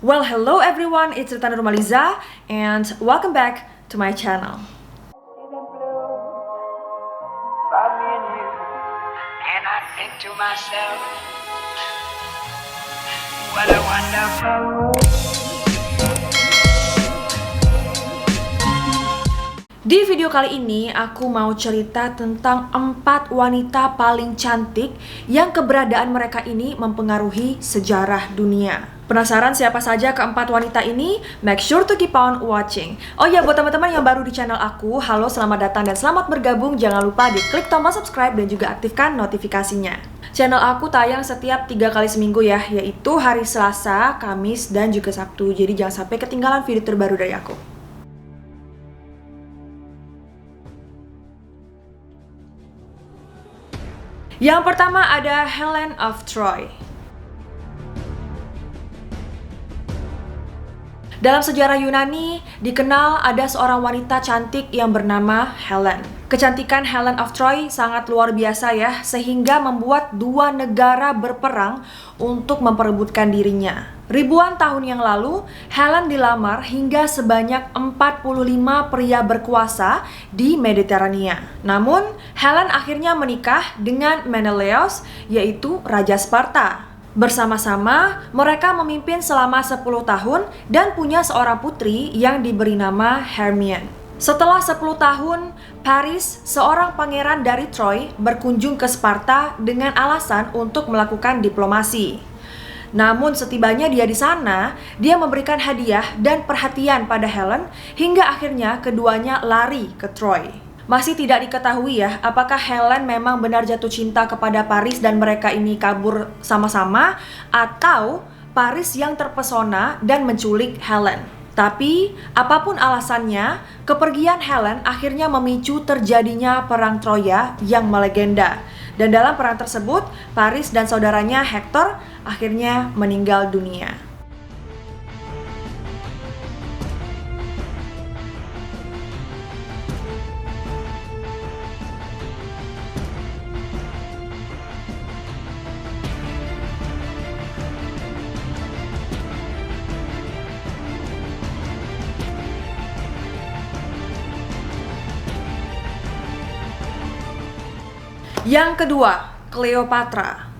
Well, hello everyone, it's Retana Rumaliza and welcome back to my channel. And I think to myself, what a wonderful world. Di video kali ini aku mau cerita tentang 4 wanita paling cantik yang keberadaan mereka ini mempengaruhi sejarah dunia. Penasaran siapa saja keempat wanita ini? Make sure to keep on watching. Oh ya, buat teman-teman yang baru di channel aku, halo, selamat datang dan selamat bergabung. Jangan lupa diklik tombol subscribe dan juga aktifkan notifikasinya. Channel aku tayang setiap 3 kali seminggu ya, yaitu hari Selasa, Kamis, dan juga Sabtu. Jadi jangan sampai ketinggalan video terbaru dari aku. Yang pertama ada Helen of Troy. Dalam sejarah Yunani, dikenal ada seorang wanita cantik yang bernama Helen. Kecantikan Helen of Troy sangat luar biasa ya, sehingga membuat 2 negara berperang untuk memperebutkan dirinya. Ribuan tahun yang lalu, Helen dilamar hingga sebanyak 45 pria berkuasa di Mediterania. Namun, Helen akhirnya menikah dengan Menelaos, yaitu Raja Sparta. Bersama-sama, mereka memimpin selama 10 tahun dan punya seorang putri yang diberi nama Hermione. Setelah 10 tahun, Paris, seorang pangeran dari Troy, berkunjung ke Sparta dengan alasan untuk melakukan diplomasi. Namun setibanya dia di sana, dia memberikan hadiah dan perhatian pada Helen hingga akhirnya keduanya lari ke Troy. Masih tidak diketahui ya, apakah Helen memang benar jatuh cinta kepada Paris dan mereka ini kabur sama-sama, atau Paris yang terpesona dan menculik Helen. Tapi, apapun alasannya, kepergian Helen akhirnya memicu terjadinya perang Troya yang melegenda. Dan dalam perang tersebut, Paris dan saudaranya Hector akhirnya meninggal dunia. Yang kedua, Cleopatra.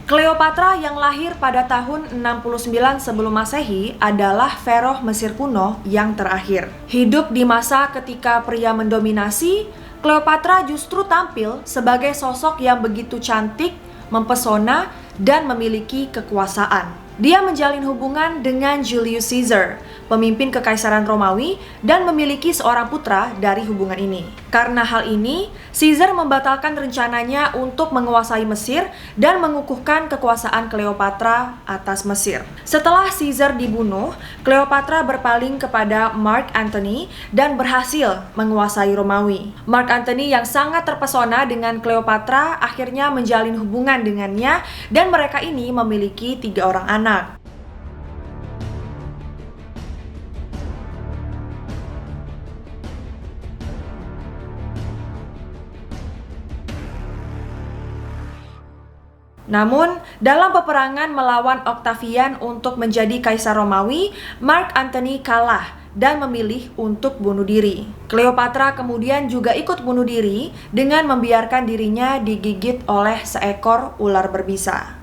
Cleopatra yang lahir pada tahun 69 sebelum Masehi adalah pharaoh Mesir kuno yang terakhir. Hidup di masa ketika pria mendominasi, Cleopatra justru tampil sebagai sosok yang begitu cantik, mempesona, dan memiliki kekuasaan. Dia menjalin hubungan dengan Julius Caesar, pemimpin kekaisaran Romawi, dan memiliki seorang putra dari hubungan ini. Karena hal ini, Caesar membatalkan rencananya untuk menguasai Mesir dan mengukuhkan kekuasaan Cleopatra atas Mesir. Setelah Caesar dibunuh, Cleopatra berpaling kepada Mark Antony dan berhasil menguasai Romawi. Mark Antony yang sangat terpesona dengan Cleopatra akhirnya menjalin hubungan dengannya dan mereka ini memiliki 3 orang anak. Namun, dalam peperangan melawan Octavian untuk menjadi kaisar Romawi, Mark Antony kalah dan memilih untuk bunuh diri. Cleopatra kemudian juga ikut bunuh diri dengan membiarkan dirinya digigit oleh seekor ular berbisa.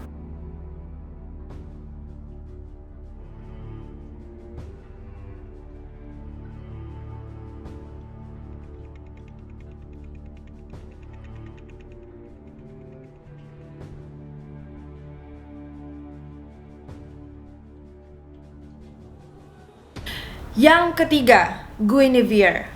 Yang ketiga, Guinevere.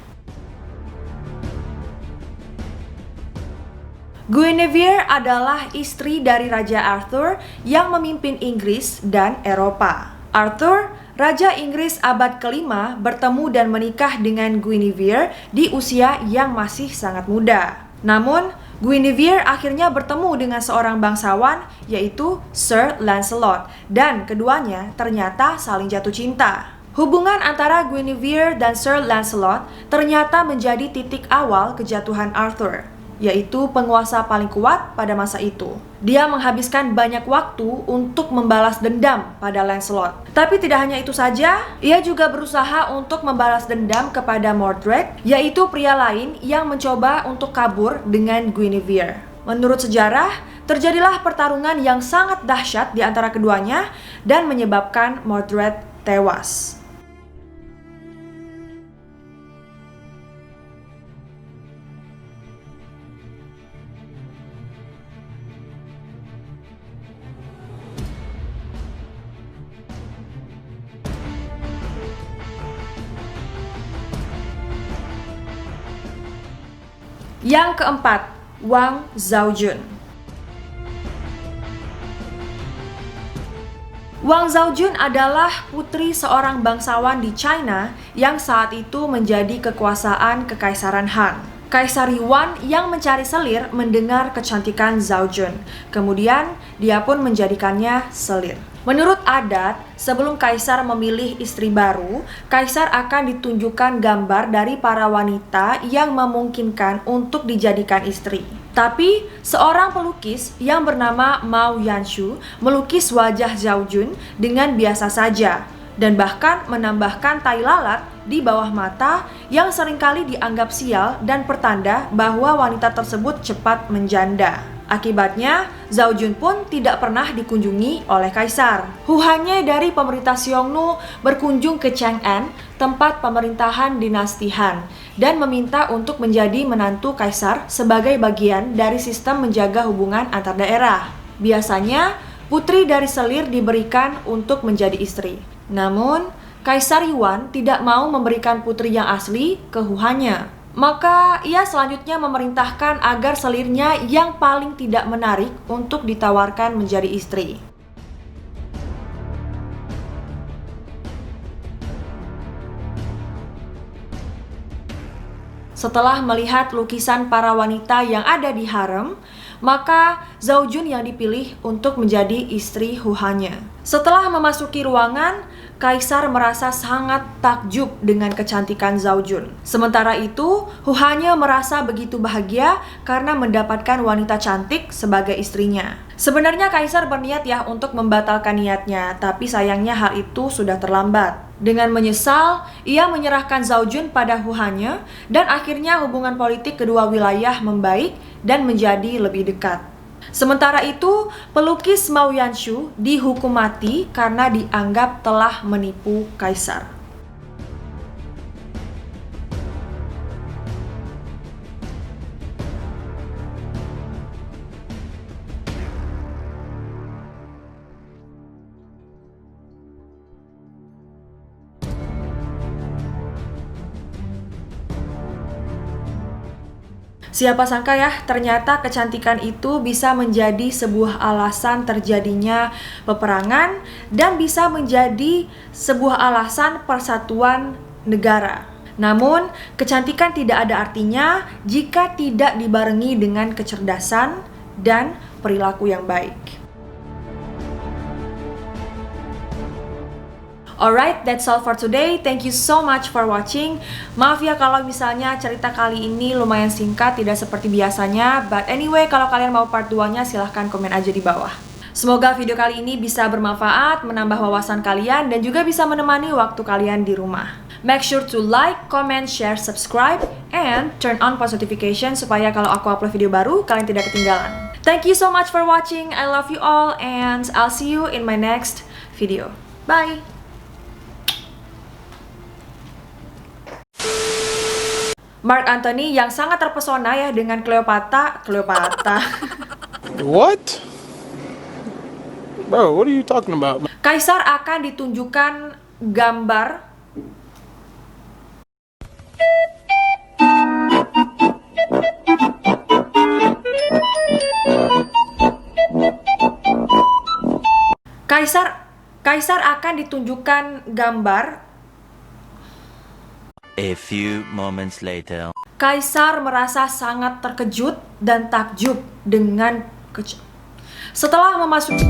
Guinevere adalah istri dari Raja Arthur yang memimpin Inggris dan Eropa. Arthur, Raja Inggris abad ke-5, bertemu dan menikah dengan Guinevere di usia yang masih sangat muda. Namun, Guinevere akhirnya bertemu dengan seorang bangsawan yaitu Sir Lancelot dan keduanya ternyata saling jatuh cinta. Hubungan antara Guinevere dan Sir Lancelot ternyata menjadi titik awal kejatuhan Arthur. yaitu penguasa paling kuat pada masa itu. Dia menghabiskan banyak waktu untuk membalas dendam pada Lancelot. Tapi tidak hanya itu saja, ia juga berusaha untuk membalas dendam kepada Mordred, yaitu pria lain yang mencoba untuk kabur dengan Guinevere. Menurut sejarah, terjadilah pertarungan yang sangat dahsyat di antara keduanya dan menyebabkan Mordred tewas. Yang keempat, Wang Zhaojun. Wang Zhaojun adalah putri seorang bangsawan di China yang saat itu menjadi kekuasaan Kekaisaran Han. Kaisar Yuan yang mencari selir mendengar kecantikan Zhaojun. Kemudian dia pun menjadikannya selir. Menurut adat, sebelum kaisar memilih istri baru, kaisar akan ditunjukkan gambar dari para wanita yang memungkinkan untuk dijadikan istri. Tapi, seorang pelukis yang bernama Mao Yanshu melukis wajah Zhaojun dengan biasa saja dan bahkan menambahkan tai lalat di bawah mata yang seringkali dianggap sial dan pertanda bahwa wanita tersebut cepat menjanda. Akibatnya, Zhaojun pun tidak pernah dikunjungi oleh kaisar. Hu Hanye dari pemerintah Xiongnu berkunjung ke Chang'an, tempat pemerintahan dinasti Han, dan meminta untuk menjadi menantu kaisar sebagai bagian dari sistem menjaga hubungan antar daerah. Biasanya, putri dari selir diberikan untuk menjadi istri. Namun, Kaisar Yuan tidak mau memberikan putri yang asli ke Hu Hanye. Maka ia selanjutnya memerintahkan agar selirnya yang paling tidak menarik untuk ditawarkan menjadi istri. Setelah melihat lukisan para wanita yang ada di harem, maka Zhaojun yang dipilih untuk menjadi istri Hu Hanye. Setelah memasuki ruangan, Kaisar merasa sangat takjub dengan kecantikan Zhaojun. Sementara itu, Hu Hanye merasa begitu bahagia karena mendapatkan wanita cantik sebagai istrinya. Sebenarnya Kaisar berniat untuk membatalkan niatnya, tapi sayangnya hal itu sudah terlambat. Dengan menyesal, ia menyerahkan Zhaojun pada Hu Hanye dan akhirnya hubungan politik kedua wilayah membaik dan menjadi lebih dekat. Sementara itu, pelukis Mao Yanshu dihukum mati karena dianggap telah menipu kaisar. Siapa sangka ternyata kecantikan itu bisa menjadi sebuah alasan terjadinya peperangan dan bisa menjadi sebuah alasan persatuan negara. Namun, kecantikan tidak ada artinya jika tidak dibarengi dengan kecerdasan dan perilaku yang baik. Alright, that's all for today. Thank you so much for watching. Maaf ya kalau misalnya cerita kali ini lumayan singkat, tidak seperti biasanya. But anyway, kalau kalian mau part 2-nya silahkan komen aja di bawah. Semoga video kali ini bisa bermanfaat, menambah wawasan kalian, dan juga bisa menemani waktu kalian di rumah. Make sure to like, comment, share, subscribe, and turn on post notification supaya kalau aku upload video baru, kalian tidak ketinggalan. Thank you so much for watching. I love you all, and I'll see you in my next video. Bye! Mark Antony yang sangat terpesona dengan Cleopatra. What? Bro, what are you talking about? Kaisar akan ditunjukkan gambar Kaisar akan ditunjukkan gambar. A few moments later. Kaisar merasa sangat terkejut dan takjub dengan setelah memasuki